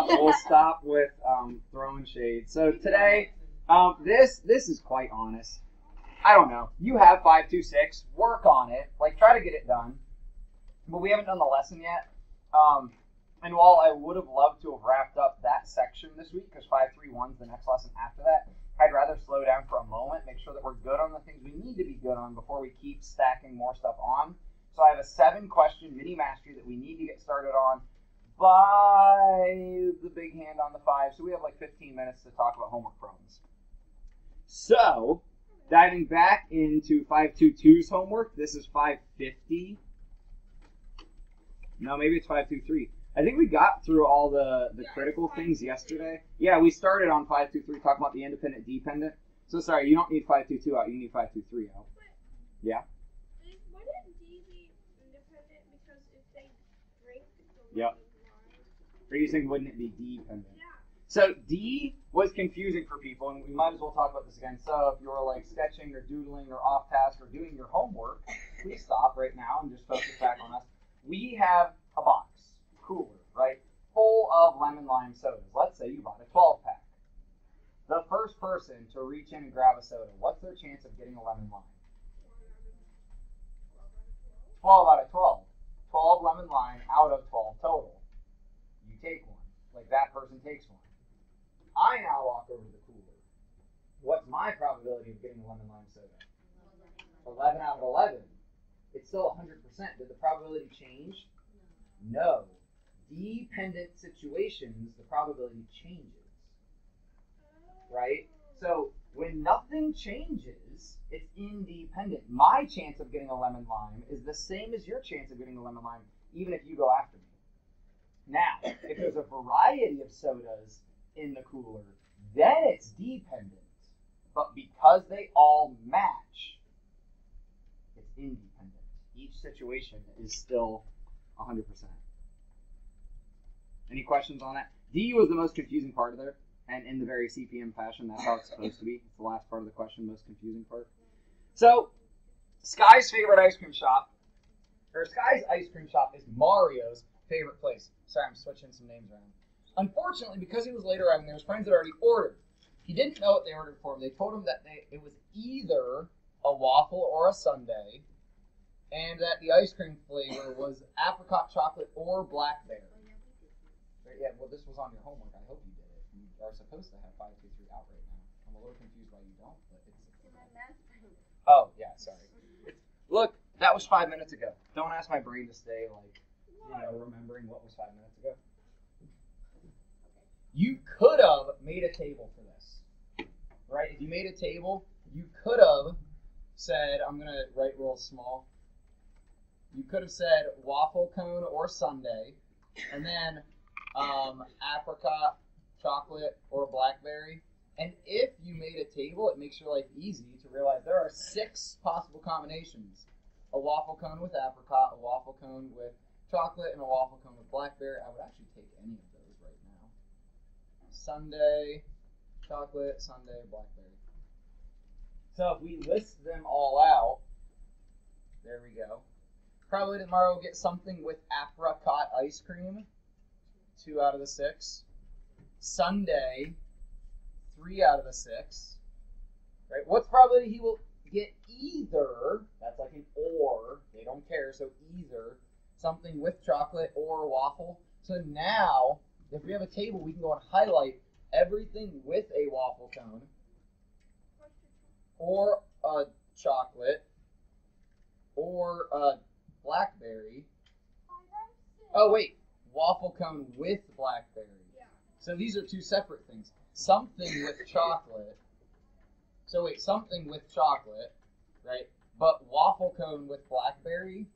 we'll stop with throwing shade. So today, this is quite honest. I don't know. You have 526. Work on it. Like, try to get it done. But we haven't done the lesson yet. And while I would have loved to have wrapped up that section this week, because 531 is the next lesson after that, I'd rather slow down for a moment, make sure that we're good on the things we need to be good on before we keep stacking more stuff on. So I have a 7-question mini mastery that we need to get started on by the big hand on the 5. So we have like 15 minutes to talk about homework problems. So, diving back into 522's homework, this is 550. No, maybe it's 523. I think we got through all the critical things yesterday. Yeah, we started on 523 talking about the independent dependent. So sorry, you don't need 522 out, you need 523 out. Yeah? Wouldn't D be independent because if they break the Yep. Are you saying wouldn't it be dependent? Yeah. So D was confusing for people, and we might as well talk about this again. So if you're like sketching or doodling or off task or doing your homework, please stop right now and just focus back on us. We have a box. Cooler, right? Full of lemon lime sodas. Let's say you bought a 12-pack. The first person to reach in and grab a soda, what's their chance of getting a lemon lime? 12 out of 12. 12 lemon lime out of 12 total. You take one. Like that person takes one. I now walk over to the cooler. What's my probability of getting a lemon lime soda? 11 out of 11. It's still 100%. Did the probability change? No. Dependent situations, the probability changes, right? So when nothing changes, it's independent. My chance of getting a lemon lime is the same as your chance of getting a lemon lime, even if you go after me. Now, if there's a variety of sodas in the cooler, then it's dependent. But because they all match, it's independent. Each situation is still 100%. Any questions on that? D was the most confusing part of there, and in the very CPM fashion, that's how it's supposed to be. It's the last part of the question, most confusing part. So, Sky's favorite ice cream shop, or Sky's ice cream shop is Mario's favorite place. Sorry, I'm switching some names around. Unfortunately, because he was late arriving, there was friends that already ordered. He didn't know what they ordered for him. They told him that it was either a waffle or a sundae, and that the ice cream flavor was apricot chocolate or blackberry. Yeah, well, this was on your homework. I hope you did it. You are supposed to have 523 out right now. I'm a little confused why you don't, but it's... Oh, yeah, sorry. Look, that was 5 minutes ago. Don't ask my brain to stay, like, remembering what was 5 minutes ago. You could have made a table for this, right? If you made a table, you could have said, I'm going to write real small. You could have said waffle cone or sundae, and then apricot, chocolate, or blackberry. And if you made a table, it makes your life easy to realize there are 6 possible combinations. A waffle cone with apricot, a waffle cone with chocolate, and a waffle cone with blackberry. I would actually take any of those right now. Sundae, chocolate, sundae, blackberry. So if we list them all out, there we go. Probably tomorrow we'll get something with apricot ice cream. 2 out of the 6. Sunday, 3 out of the 6. Right? What's probably he will get either, that's like an or, they don't care, so either something with chocolate or waffle. So now, if we have a table, we can go and highlight everything with a waffle cone or a chocolate or a blackberry. Oh, wait. Waffle cone with blackberry. Yeah. So these are 2 separate things. Something with chocolate. So wait, something with chocolate, right? But waffle cone with blackberry,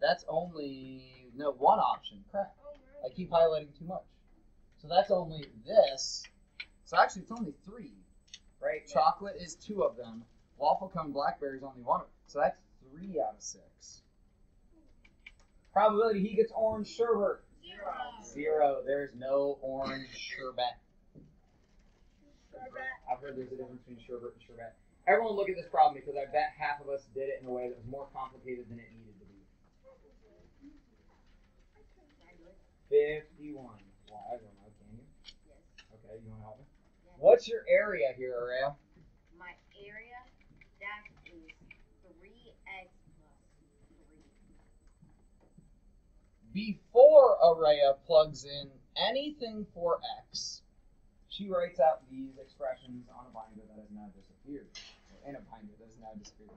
that's only, no, 1 option. Crap. I keep highlighting too much. So that's only this. So actually it's only 3, right? Yeah. Chocolate is 2 of them. Waffle cone blackberry is only 1 of them. So that's 3 out of 6. Probability he gets orange sherbet. 0. There's no orange sherbet. I've heard there's a difference between sherbet and sherbet. Everyone look at this problem because I bet half of us did it in a way that was more complicated than it needed to be. 51. Wow, what's your area here, Araya? My area, that is 3x plus 3. Before Araya plugs in anything for x, she writes out these expressions on a binder that has now disappeared. Or in a binder that has now disappeared.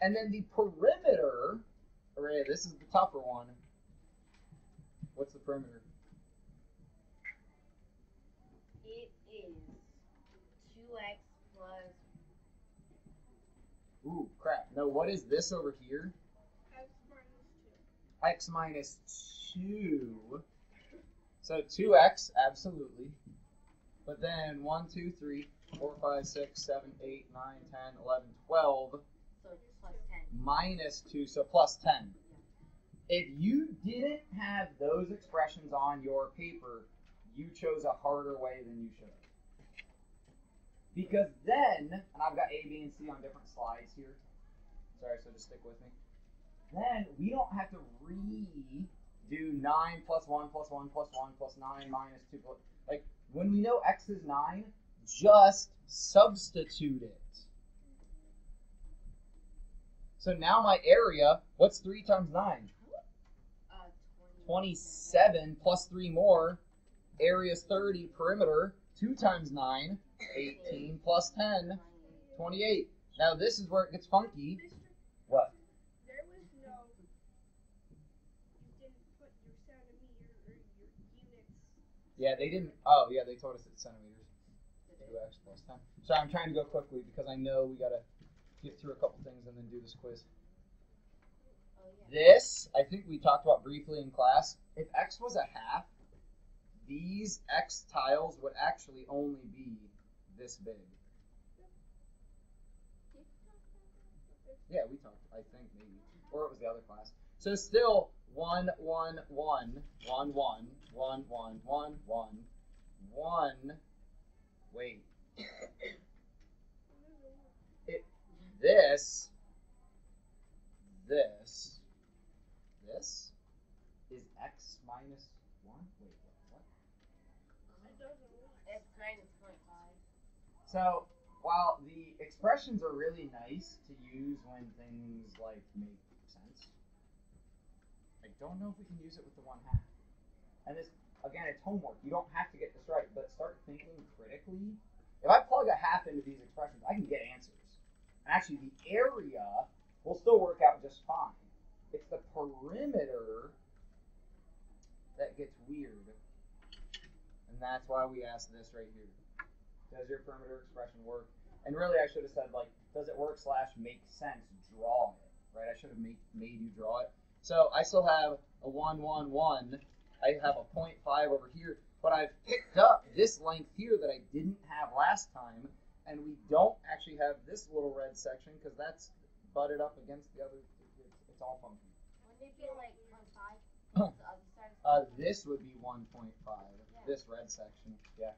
And then the perimeter, Araya, this is the tougher one. What's the perimeter? It is 2x plus. Ooh, crap. No, what is this over here? X minus 2. X minus 2. So 2x, absolutely. But then 1, 2, 3, 4, 5, 6, 7, 8, 9, 10, 11, 12. So it's plus 10. Minus 2, so plus 10. If you didn't have those expressions on your paper, you chose a harder way than you should have. Because then, and I've got A, B, and C on different slides here. Sorry, so just stick with me. Then we don't have to redo 9 plus 1 plus 1 plus 1 plus 9 minus 2 plus, like, when we know x is 9, just substitute it. So now my area, what's 3 times 9? 27 plus 3 more. Area is 30. Perimeter, 2 times 9, 18 plus 10, 28. Now this is where it gets funky. What? There was no. You didn't put your centimeter or your units. Yeah, they didn't. Oh, yeah, they told us it's centimeters. 2x plus 10. So I'm trying to go quickly because I know we got to get through a couple things and then do this quiz. This, I think we talked about briefly in class. If x was a half, these x tiles would actually only be this big. Yeah, we talked, I think, maybe. Or it was the other class. So still 1, 1, 1, 1, 1, 1, 1, 1, 1, 1. Wait. This is x minus 1? Wait, what? X minus 0.5. So, while the expressions are really nice to use when things, like, make sense, I don't know if we can use it with the 1/2. And this, again, it's homework. You don't have to get this right, but start thinking critically. If I plug a half into these expressions, I can get answers. And actually, the area will still work out just fine. It's the perimeter that gets weird. And that's why we asked this right here. Does your perimeter expression work? And really, I should have said, like, does it work / make sense? Draw it, right? I should have made you draw it. So I still have a 1, 1, 1. I have a 0.5 over here. But I've picked up this length here that I didn't have last time. And we don't actually have this little red section because that's butted up against the other. It's all funky. Wouldn't it be like 0.5? The other side? This would be 1.5. Yeah. This red section. Yeah.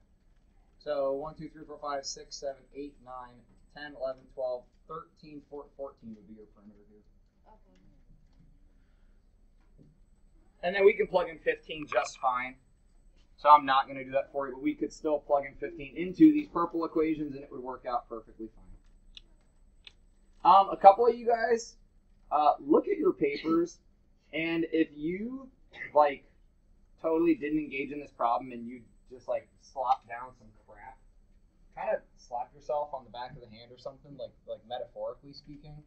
So 1, 2, 3, 4, 5, 6, 7, 8, 9, 10, 11, 12, 13, 14 would be your perimeter here. Okay. And then we can plug in 15 just fine. So I'm not going to do that for you, but we could still plug in 15 into these purple equations and it would work out perfectly fine. A couple of you guys, look at your papers, and if you, like, totally didn't engage in this problem and you just, like, slop down some crap, kind of slap yourself on the back of the hand or something, like metaphorically speaking.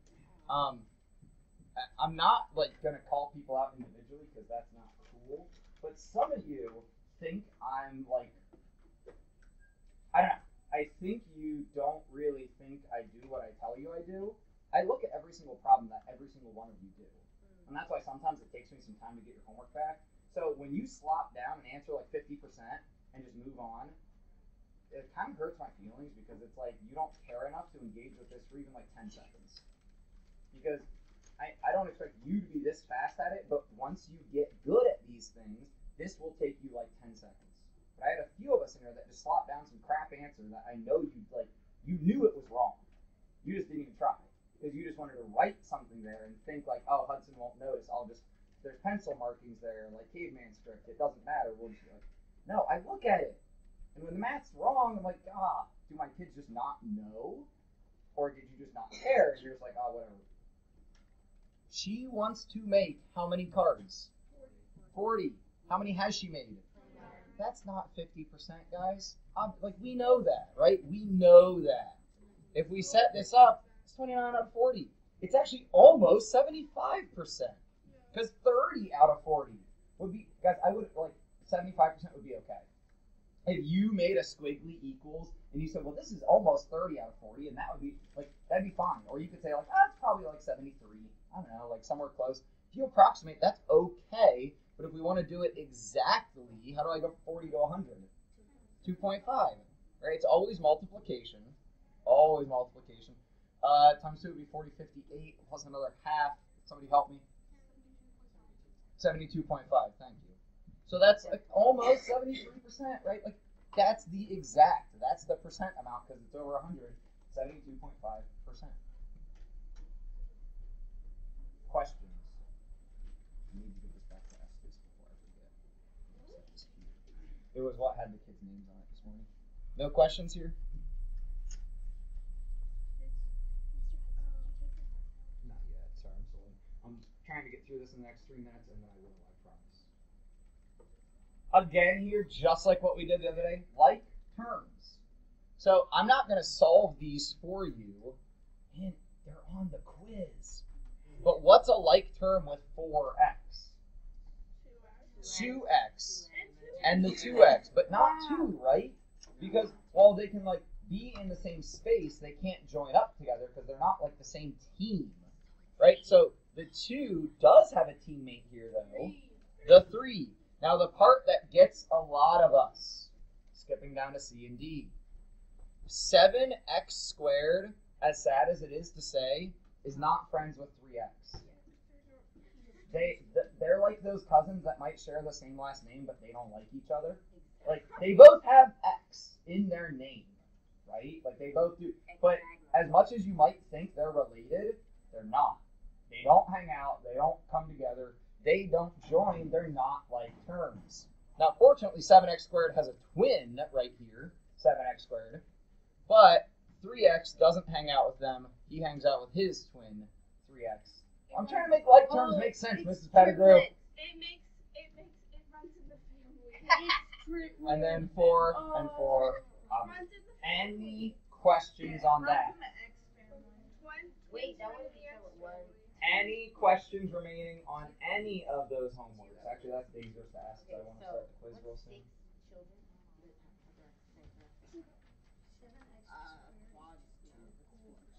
I'm not, like, going to call people out individually because that's not cool, but some of you think I'm, like, I don't know. I think you don't really think I do what I tell you I do. I look at every single problem that every single one of you do. And that's why sometimes it takes me some time to get your homework back. So when you slop down and answer like 50% and just move on, it kind of hurts my feelings because it's like you don't care enough to engage with this for even like 10 seconds. Because I don't expect you to be this fast at it, but once you get good at these things, this will take you like 10 seconds. But I had a few of us in there that just slopped down some crap answer that I know you knew it was wrong. You just didn't even try. Because you just wanted to write something there and think like, oh, Hudson won't notice. There's pencil markings there, like caveman script. It doesn't matter. We'll just be like, no, I look at it. And when the math's wrong, I'm like, do my kids just not know? Or did you just not care? And you're just like, whatever. She wants to make how many cards? 40. How many has she made? That's not 50%, guys. We know that, right? We know that. If we set this up, it's 29 out of 40. It's actually almost 75%. Because 30 out of 40 would be, guys, 75% would be okay. If you made a squiggly equals and you said, well, this is almost 30 out of 40, and that would be, that'd be fine. Or you could say, it's probably 73. I don't know, somewhere close. If you approximate, that's okay. But if we want to do it exactly, how do I go from 40 to 100? 2.5, right? It's always multiplication. Always multiplication. Times 2 would be 40, 58, plus another half. Somebody help me. 72.5, thank you. So that's almost 73%, right? That's the percent amount because it's over 100. 72.5%. Questions? I need to get this back to Estes before I forget. It was what had the kids' names on it this morning. No questions here? Not yet. Sorry, I'm still. I'm trying to get through this in the next 3 minutes, and then I will. I promise. Again, here, just like what we did the other day, like terms. So I'm not going to solve these for you, and they're on the quiz. But what's a like term with 4x? 2x. And the 2x, but not 2, right? Because while they can be in the same space, they can't join up together because they're not the same team, right? So the 2 does have a teammate here, though. The 3. Now the part that gets a lot of us, skipping down to C and D. 7x squared, as sad as it is to say, is not friends with 3x. They're like those cousins that might share the same last name, but they don't like each other. They both have X in their name, right? They both do. But as much as you might think they're related, they're not. They don't hang out. They don't come together. They don't join. They're not like terms. Now, fortunately, 7x squared has a twin right here, 7x squared. But 3x doesn't hang out with them. He hangs out with his twin, 3x. I'm trying to make like terms make sense, Mrs. Pettigrew. It runs in the family. And then 4 and 4. Any questions on that? Wait, that would be one. Any questions remaining on any of those homeworks? Actually, that's dangerous to ask, so I want to start the quiz real soon.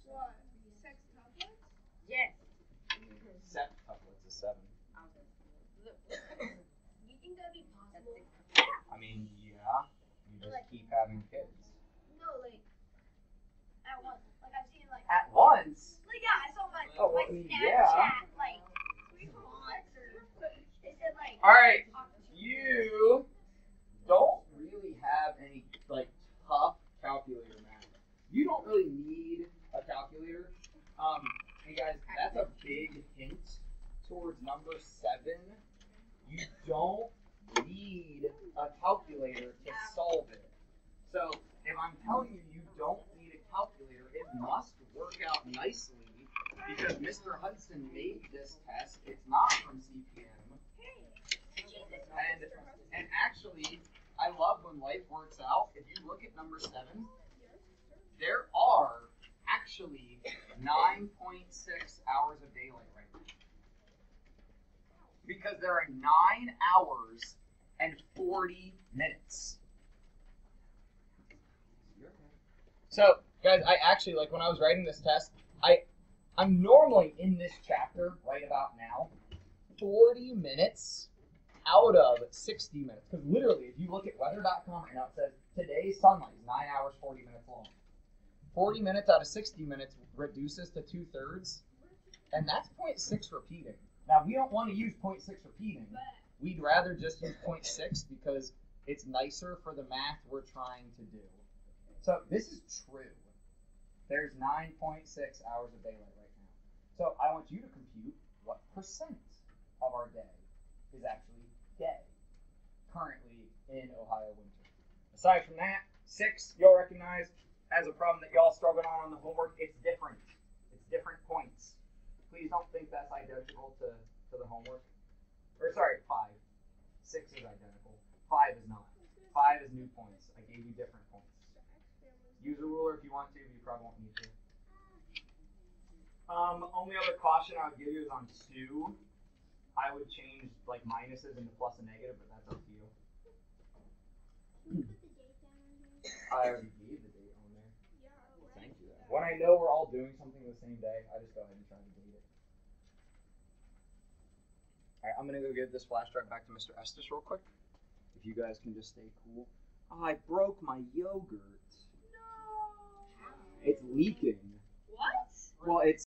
What? Sextuplets? Yes. Septuplets is 7. You think that'd be possible? I mean, yeah. You just keep having kids. No, at once. I've seen At once? yeah, I saw Oh, well, Snapchat, yeah. it said Alright, you don't really have any tough calculator math. You don't really need a calculator. Hey guys, that's a big hint towards number 7. You don't need a calculator to solve it. So if I'm telling you you don't need a calculator, it must work out nicely because Mr. Hudson made this test. It's not from CPM. And actually, I love when life works out. If you look at number 7, there are actually 9.6 hours of daylight right now. Because there are 9 hours and 40 minutes. So, guys, I actually, when I was writing this test, I'm normally in this chapter right about now 40 minutes out of 60 minutes. Because literally, if you look at weather.com right now, it says today's sunlight is 9 hours, 40 minutes long. 40 minutes out of 60 minutes reduces to 2/3, and that's 0.6 repeating. Now, we don't want to use 0.6 repeating. We'd rather just use 0.6 because it's nicer for the math we're trying to do. So this is true. There's 9.6 hours of daylight right now. So I want you to compute what percent of our day is actually day currently in Ohio winter. Aside from that, 6 you'll recognize as a problem that y'all struggled on the homework. It's different. It's different points. Please don't think that's identical to the homework. Or sorry, 5. 6 is identical. 5 is not. 5 is new points. I gave you different points. Use a ruler if you want to, but you probably won't need to. Only other caution I would give you is on 2. I would change like minuses into plus and negative, but that's up to you. Can you put the date down on here? I already gave the date on there. Yeah, Well, right. thank you. When I know we're all doing something the same day, I just go ahead and try to date it. Alright, I'm gonna go give this flash drive back to Mr. Estes real quick. If you guys can just stay cool. Oh, I broke my yogurt. No. It's leaking. What? Well, it's